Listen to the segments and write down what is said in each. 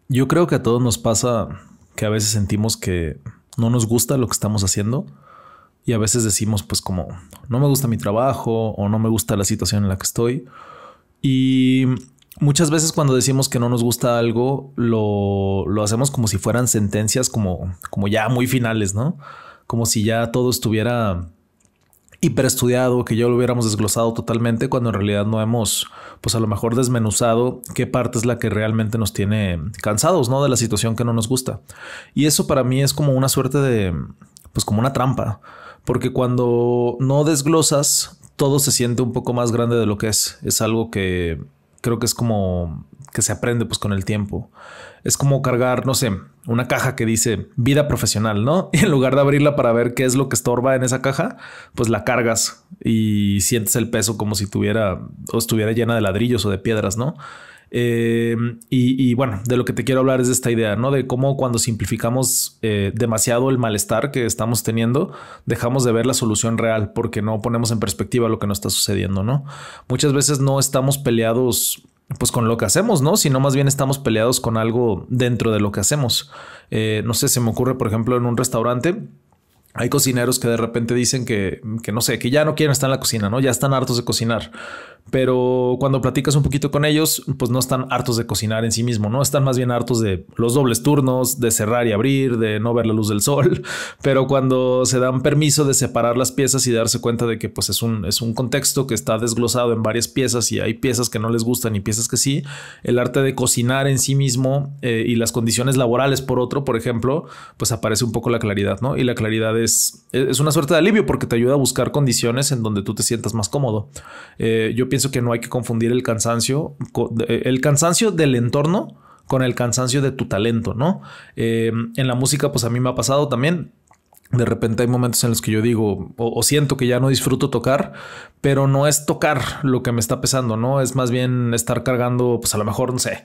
Yo creo que a todos nos pasa que a veces sentimos que no nos gusta lo que estamos haciendo y a veces decimos pues como no me gusta mi trabajo o no me gusta la situación en la que estoy. Y muchas veces cuando decimos que no nos gusta algo lo hacemos como si fueran sentencias como ya muy finales, ¿no? Como si ya todo estuviera hiperestudiado, que ya lo hubiéramos desglosado totalmente, cuando en realidad no hemos, pues a lo mejor desmenuzado qué parte es la que realmente nos tiene cansados, ¿no? De la situación que no nos gusta. Y eso para mí es como una suerte de, pues como una trampa, porque cuando no desglosas, todo se siente un poco más grande de lo que es. Es algo que creo que es como que se aprende pues con el tiempo. Es como cargar, no sé, una caja que dice vida profesional, ¿no? Y en lugar de abrirla para ver qué es lo que estorba en esa caja, pues la cargas y sientes el peso como si tuviera o estuviera llena de ladrillos o de piedras, ¿no? Bueno, de lo que te quiero hablar es de esta idea, ¿no? De cómo cuando simplificamos demasiado el malestar que estamos teniendo, dejamos de ver la solución real porque no ponemos en perspectiva lo que nos está sucediendo, ¿no? Muchas veces no estamos peleados pues con lo que hacemos, ¿no? Sino más bien estamos peleados con algo dentro de lo que hacemos. No sé, se me ocurre, por ejemplo, en un restaurante. Hay cocineros que de repente dicen que no sé, que ya no quieren estar en la cocina, ¿no? Ya están hartos de cocinar. Pero cuando platicas un poquito con ellos, pues no están hartos de cocinar en sí mismo, ¿no? Están más bien hartos de los dobles turnos, de cerrar y abrir, de no ver la luz del sol. Pero cuando se dan permiso de separar las piezas y darse cuenta de que pues es un contexto que está desglosado en varias piezas y hay piezas que no les gustan y piezas que sí, el arte de cocinar en sí mismo y las condiciones laborales por otro, por ejemplo, pues aparece un poco la claridad, ¿no? Y la claridad es una suerte de alivio porque te ayuda a buscar condiciones en donde tú te sientas más cómodo. Yo pienso que no hay que confundir el cansancio del entorno con el cansancio de tu talento, ¿no? En la música, pues a mí me ha pasado también. De repente hay momentos en los que yo digo o siento que ya no disfruto tocar, pero no es tocar lo que me está pesando, ¿no? Es más bien estar cargando, pues a lo mejor, no sé,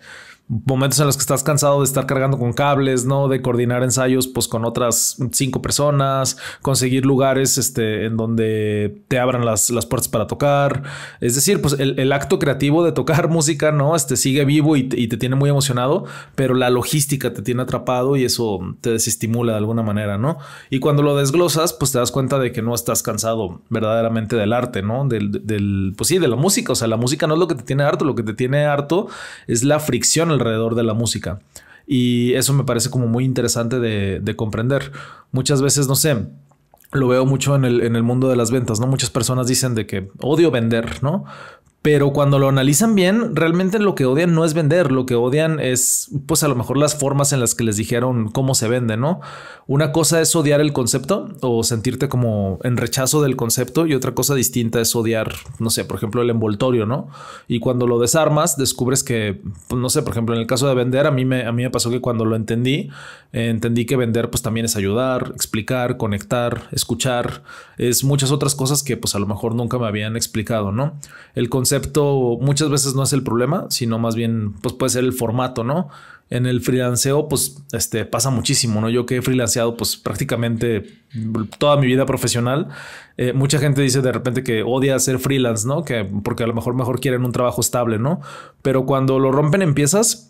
momentos en los que estás cansado de estar cargando con cables, ¿no? De coordinar ensayos pues con otras 5 personas, conseguir lugares en donde te abran las puertas para tocar. Es decir, pues el acto creativo de tocar música, ¿no? Sigue vivo y te tiene muy emocionado, pero la logística te tiene atrapado y eso te desestimula de alguna manera, ¿no? Y cuando lo desglosas, pues te das cuenta de que no estás cansado verdaderamente del arte, ¿no? Pues sí, de la música. O sea, la música no es lo que te tiene harto, lo que te tiene harto es la fricción alrededor de la música. Y eso me parece como muy interesante de comprender. Muchas veces, no sé, lo veo mucho en el mundo de las ventas, ¿no? Muchas personas dicen de que odio vender, ¿no? Pero cuando lo analizan bien, realmente lo que odian no es vender, lo que odian es pues a lo mejor las formas en las que les dijeron cómo se vende, ¿no? Una cosa es odiar el concepto o sentirte como en rechazo del concepto y otra cosa distinta es odiar, no sé, por ejemplo, el envoltorio, ¿no? Y cuando lo desarmas, descubres que, pues, no sé, por ejemplo, en el caso de vender, a mí me pasó que cuando lo entendí que vender pues también es ayudar, explicar, conectar, escuchar, es muchas otras cosas que pues a lo mejor nunca me habían explicado, ¿no? El concepto muchas veces no es el problema, sino más bien pues puede ser el formato, ¿no? En el freelanceo pues pasa muchísimo, ¿no? Yo que he freelanceado pues prácticamente toda mi vida profesional, mucha gente dice de repente que odia ser freelance, ¿no? Que porque a lo mejor quieren un trabajo estable, ¿no? Pero cuando lo rompen en piezas,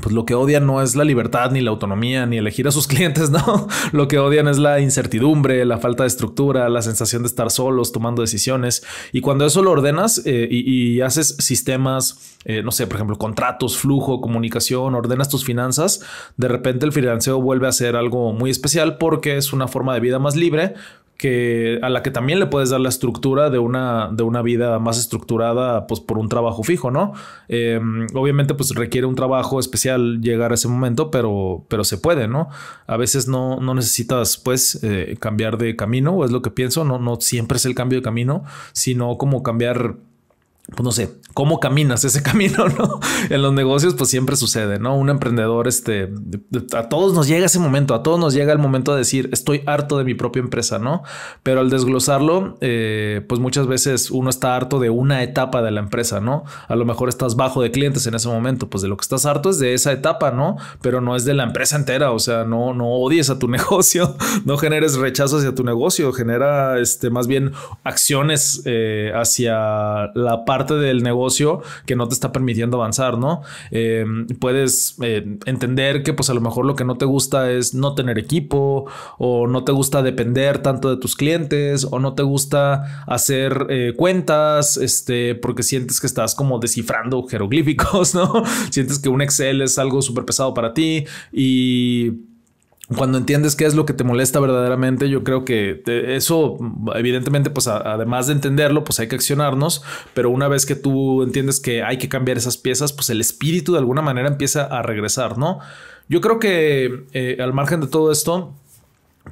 pues lo que odian no es la libertad, ni la autonomía, ni elegir a sus clientes, ¿no? Lo que odian es la incertidumbre, la falta de estructura, la sensación de estar solos, tomando decisiones. Y cuando eso lo ordenas y haces sistemas, no sé, por ejemplo, contratos, flujo, comunicación, ordenas tus finanzas, de repente el freelanceo vuelve a ser algo muy especial porque es una forma de vida más libre, que a la que también le puedes dar la estructura de una vida más estructurada, pues por un trabajo fijo, ¿no? Obviamente, pues requiere un trabajo especial llegar a ese momento, pero se puede, ¿no? A veces no necesitas, pues, cambiar de camino, o es lo que pienso, no siempre es el cambio de camino, sino como cambiar, pues no sé, cómo caminas ese camino, ¿no? En los negocios pues siempre sucede, ¿no? Un emprendedor, a todos nos llega ese momento, a todos nos llega el momento de decir, estoy harto de mi propia empresa, ¿no? Pero al desglosarlo, pues muchas veces uno está harto de una etapa de la empresa, ¿no? A lo mejor estás bajo de clientes en ese momento, pues de lo que estás harto es de esa etapa, ¿no? Pero no es de la empresa entera, o sea, no odies a tu negocio, no generes rechazo hacia tu negocio, genera más bien acciones hacia la parte del negocio que no te está permitiendo avanzar, ¿no? Puedes entender que pues a lo mejor lo que no te gusta es no tener equipo, o no te gusta depender tanto de tus clientes, o no te gusta hacer cuentas, porque sientes que estás como descifrando jeroglíficos, ¿no? Sientes que un Excel es algo súper pesado para ti, y cuando entiendes qué es lo que te molesta verdaderamente, yo creo que eso, evidentemente, pues además de entenderlo, pues hay que accionarnos, pero una vez que tú entiendes que hay que cambiar esas piezas, pues el espíritu de alguna manera empieza a regresar, ¿no? Yo creo que al margen de todo esto,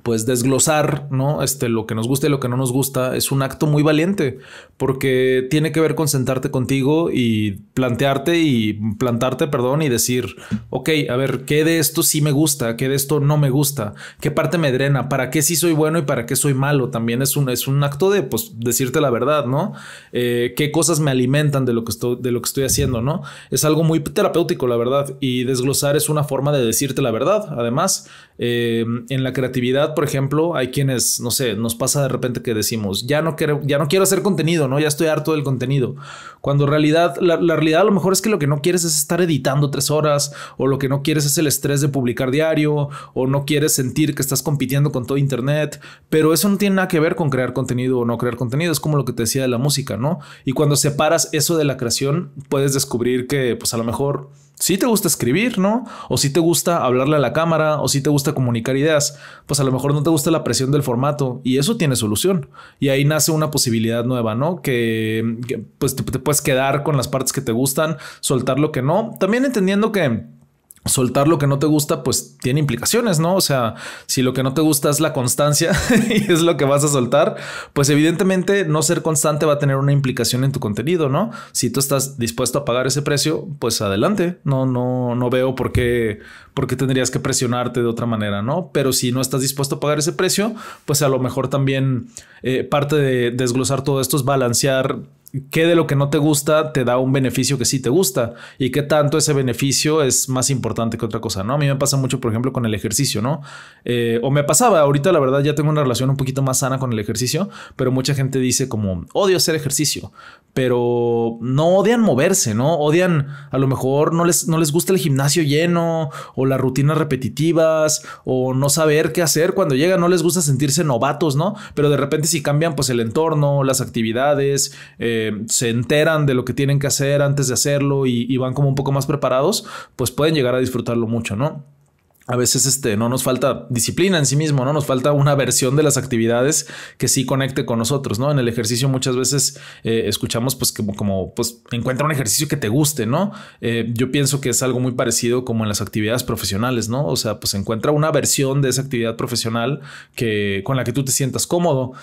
pues desglosar, ¿no? Lo que nos gusta y lo que no nos gusta es un acto muy valiente, porque tiene que ver con sentarte contigo y plantarte y plantarte, perdón, y decir, ok, a ver, ¿qué de esto sí me gusta? ¿Qué de esto no me gusta? ¿Qué parte me drena? ¿Para qué sí soy bueno y para qué soy malo? También es un acto de, pues, decirte la verdad, ¿no? ¿Qué cosas me alimentan de lo que estoy haciendo, ¿no? Es algo muy terapéutico, la verdad, y desglosar es una forma de decirte la verdad. Además, en la creatividad, por ejemplo, hay quienes, no sé, nos pasa de repente que decimos, ya no quiero hacer contenido, ¿no? Ya estoy harto del contenido. Cuando en realidad, la realidad a lo mejor es que lo que no quieres es estar editando 3 horas, o lo que no quieres es el estrés de publicar diario, o no quieres sentir que estás compitiendo con todo internet, pero eso no tiene nada que ver con crear contenido o no crear contenido. Es como lo que te decía de la música, ¿no? Y cuando separas eso de la creación, puedes descubrir que, pues a lo mejor si te gusta escribir, ¿no? O si te gusta hablarle a la cámara, o si te gusta comunicar ideas, pues a lo mejor no te gusta la presión del formato, y eso tiene solución. Y ahí nace una posibilidad nueva, ¿no? Que pues te puedes quedar con las partes que te gustan, soltar lo que no. También entendiendo que soltar lo que no te gusta, pues tiene implicaciones, ¿no? O sea, si lo que no te gusta es la constancia y es lo que vas a soltar, pues evidentemente no ser constante va a tener una implicación en tu contenido, ¿no? Si tú estás dispuesto a pagar ese precio, pues adelante. No veo por qué tendrías que presionarte de otra manera, ¿no? Pero si no estás dispuesto a pagar ese precio, pues a lo mejor también parte de desglosar todo esto es balancear qué de lo que no te gusta te da un beneficio que sí te gusta, y qué tanto ese beneficio es más importante que otra cosa, ¿no? A mí me pasa mucho, por ejemplo, con el ejercicio, ¿no? O me pasaba, ahorita la verdad ya tengo una relación un poquito más sana con el ejercicio, pero mucha gente dice como, odio hacer ejercicio, pero no odian moverse, ¿no? Odian, a lo mejor no les gusta el gimnasio lleno, o las rutinas repetitivas, o no saber qué hacer cuando llegan, no les gusta sentirse novatos, ¿no? Pero de repente si cambian pues el entorno, las actividades, se enteran de lo que tienen que hacer antes de hacerlo y van como un poco más preparados, pues pueden llegar a disfrutarlo mucho, ¿no? A veces no nos falta disciplina en sí mismo, ¿no? Nos falta una versión de las actividades que sí conecte con nosotros, ¿no? En el ejercicio muchas veces escuchamos pues como pues encuentra un ejercicio que te guste, ¿no? Yo pienso que es algo muy parecido como en las actividades profesionales, ¿no? O sea, pues encuentra una versión de esa actividad profesional con la que tú te sientas cómodo.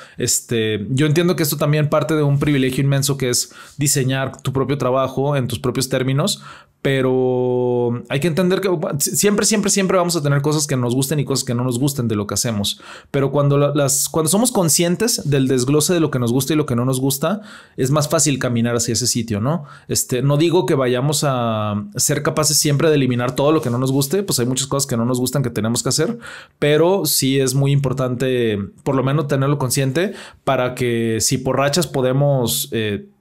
Yo entiendo que esto también parte de un privilegio inmenso que es diseñar tu propio trabajo en tus propios términos, pero hay que entender que siempre vamos a tener cosas que nos gusten y cosas que no nos gusten de lo que hacemos. Pero cuando somos conscientes del desglose de lo que nos gusta y lo que no nos gusta, es más fácil caminar hacia ese sitio, ¿no? No digo que vayamos a ser capaces siempre de eliminar todo lo que no nos guste, pues hay muchas cosas que no nos gustan que tenemos que hacer, pero sí es muy importante por lo menos tenerlo consciente para que si por rachas podemos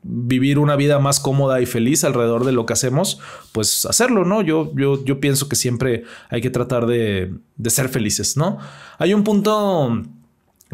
vivir una vida más cómoda y feliz alrededor de lo que hacemos, pues hacerlo, ¿no? Yo pienso que siempre hay que tratar de ser felices, ¿no? Hay un punto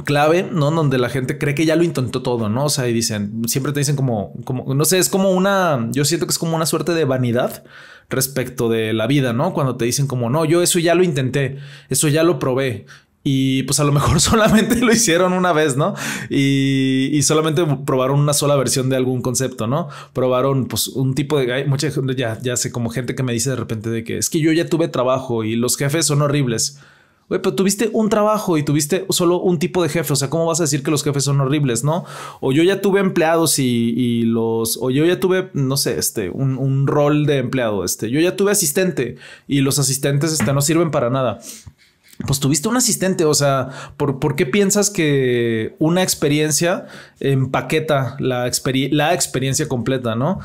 clave, ¿no? Donde la gente cree que ya lo intentó todo, ¿no? O sea, y siempre te dicen como, no sé, yo siento que es como una suerte de vanidad respecto de la vida, ¿no? Cuando te dicen como, no, yo eso ya lo intenté, eso ya lo probé. Y pues a lo mejor solamente lo hicieron una vez, ¿no? Y solamente probaron una sola versión de algún concepto, ¿no? Probaron pues un tipo de... Hay mucha gente, ya sé, como gente que me dice de repente de que es que yo ya tuve trabajo y los jefes son horribles. Güey, pero tuviste un trabajo y tuviste solo un tipo de jefe. O sea, ¿cómo vas a decir que los jefes son horribles, no? O yo ya tuve empleados o yo ya tuve, no sé, un rol de empleado. Yo ya tuve asistente y los asistentes no sirven para nada. pues tuviste un asistente. O sea, ¿por qué piensas que una experiencia empaqueta la experiencia completa, ¿no?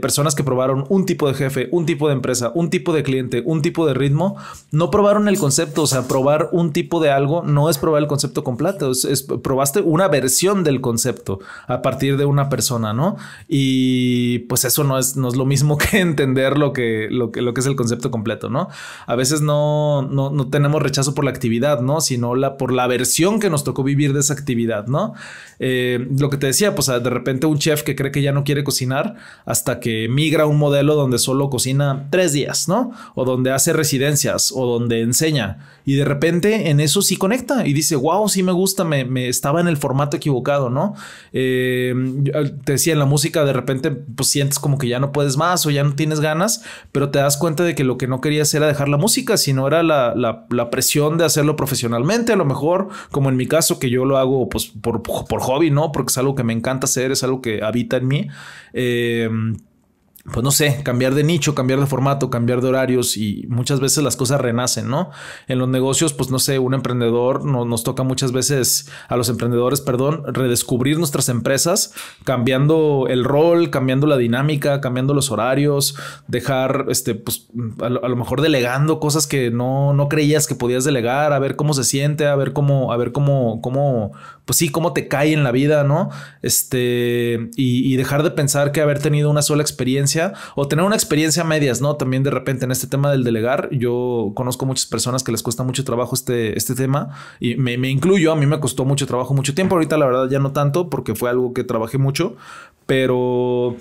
Personas que probaron un tipo de jefe, un tipo de empresa, un tipo de cliente, un tipo de ritmo, no probaron el concepto. O sea, probar un tipo de algo no es probar el concepto completo, probaste una versión del concepto a partir de una persona, ¿no? Y pues eso no es lo mismo que entender lo que es el concepto completo, ¿no? A veces no tenemos rechazo por la actividad, ¿no? Sino por la versión que nos tocó vivir de esa actividad, ¿no? Lo que te decía, pues de repente un chef que cree que ya no quiere cocinar hasta que migra a un modelo donde solo cocina 3 días, ¿no? O donde hace residencias o donde enseña, y de repente en eso sí conecta y dice, wow, sí me gusta, me estaba en el formato equivocado, ¿no? Te decía, en la música de repente pues sientes como que ya no puedes más o ya no tienes ganas, pero te das cuenta de que lo que no querías era dejar la música, sino era la presión de hacerlo profesionalmente, a lo mejor, como en mi caso, que yo lo hago pues por hobby, ¿no? Porque es algo que me encanta hacer, es algo que habita en mí. Pues no sé, cambiar de nicho, cambiar de formato, cambiar de horarios, y muchas veces las cosas renacen, ¿no? En los negocios, pues no sé, un emprendedor nos toca muchas veces a los emprendedores, redescubrir nuestras empresas, cambiando el rol, cambiando la dinámica, cambiando los horarios, dejar, pues a lo mejor delegando cosas que no creías que podías delegar, a ver cómo se siente, a ver cómo, pues sí, cómo te cae en la vida, ¿no? Y dejar de pensar que haber tenido una sola experiencia o tener una experiencia a medias, ¿no? También de repente en este tema del delegar, yo conozco muchas personas que les cuesta mucho trabajo este tema, y me incluyo. A mí me costó mucho trabajo, mucho tiempo. Ahorita la verdad ya no tanto, porque fue algo que trabajé mucho, pero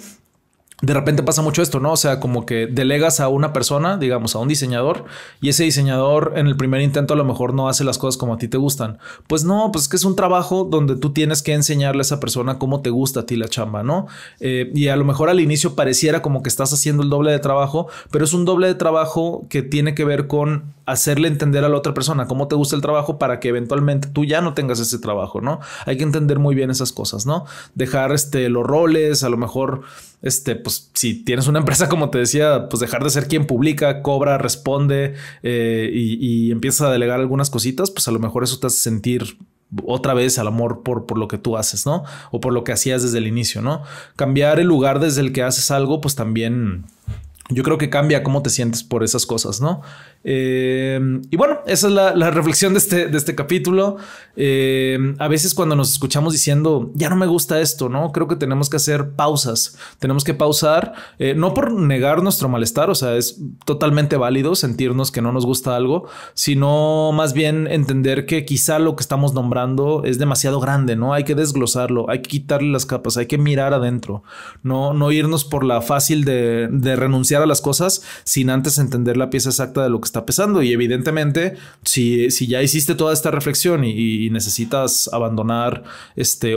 de repente pasa mucho esto, ¿no? O sea, como que delegas a una persona, digamos, a un diseñador, y ese diseñador en el primer intento a lo mejor no hace las cosas como a ti te gustan. Pues no, pues es que es un trabajo donde tú tienes que enseñarle a esa persona cómo te gusta a ti la chamba, ¿no? Y a lo mejor al inicio pareciera como que estás haciendo el doble de trabajo, pero es un doble de trabajo que tiene que ver con hacerle entender a la otra persona cómo te gusta el trabajo para que eventualmente tú ya no tengas ese trabajo, ¿no? Hay que entender muy bien esas cosas, ¿no? Dejar los roles, a lo mejor pues si tienes una empresa, como te decía, pues dejar de ser quien publica, cobra, responde, y empiezas a delegar algunas cositas, pues a lo mejor eso te hace sentir otra vez al amor por lo que tú haces, ¿no? O por lo que hacías desde el inicio, ¿no? Cambiar el lugar desde el que haces algo, pues también yo creo que cambia cómo te sientes por esas cosas, ¿no? Y bueno, esa es la reflexión de este capítulo. A veces cuando nos escuchamos diciendo, ya no me gusta esto, ¿no? Creo que tenemos que hacer pausas. Tenemos que pausar, no por negar nuestro malestar, o sea, es totalmente válido sentirnos que no nos gusta algo, sino más bien entender que quizá lo que estamos nombrando es demasiado grande, ¿no? Hay que desglosarlo, hay que quitarle las capas, hay que mirar adentro, no irnos por la fácil de renunciar a las cosas sin antes entender la pieza exacta de lo que está pesando. Y evidentemente, si ya hiciste toda esta reflexión y necesitas abandonar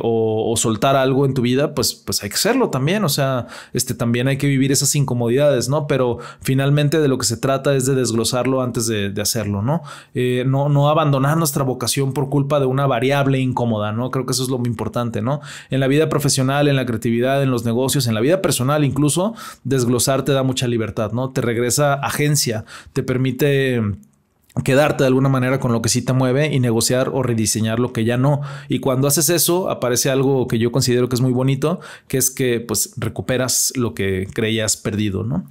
o soltar algo en tu vida, pues hay que hacerlo también. O sea, también hay que vivir esas incomodidades, ¿no? Pero finalmente de lo que se trata es de desglosarlo antes de hacerlo, ¿no? No abandonar nuestra vocación por culpa de una variable incómoda, ¿no? Creo que eso es lo muy importante, ¿no? En la vida profesional, en la creatividad, en los negocios, en la vida personal incluso, desglosar te da mucha libertad, ¿no? Te regresa agencia, te permite quedarte de alguna manera con lo que sí te mueve y negociar o rediseñar lo que ya no. Y cuando haces eso, aparece algo que yo considero que es muy bonito, que es que pues recuperas lo que creías perdido, ¿no?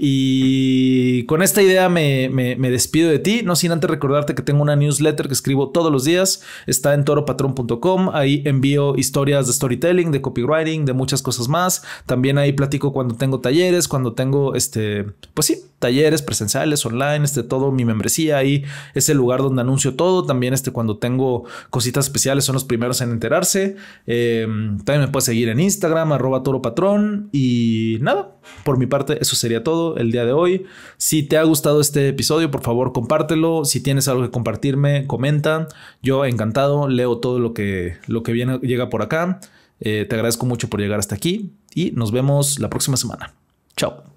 Y con esta idea me despido de ti, no sin antes recordarte que tengo una newsletter que escribo todos los días. Está en toropatrón.com. Ahí envío historias de storytelling, de copywriting, de muchas cosas más. También ahí platico cuando tengo talleres, cuando tengo pues sí, talleres presenciales, online, todo mi membresía. Ahí es el lugar donde anuncio todo. También cuando tengo cositas especiales son los primeros en enterarse. También me puedes seguir en Instagram, @toropatrón. Y nada, por mi parte eso sería todo el día de hoy. Si te ha gustado este episodio, por favor compártelo. Si tienes algo que compartirme, comenta. Yo encantado, leo todo lo que llega por acá. Te agradezco mucho por llegar hasta aquí y nos vemos la próxima semana. Chao.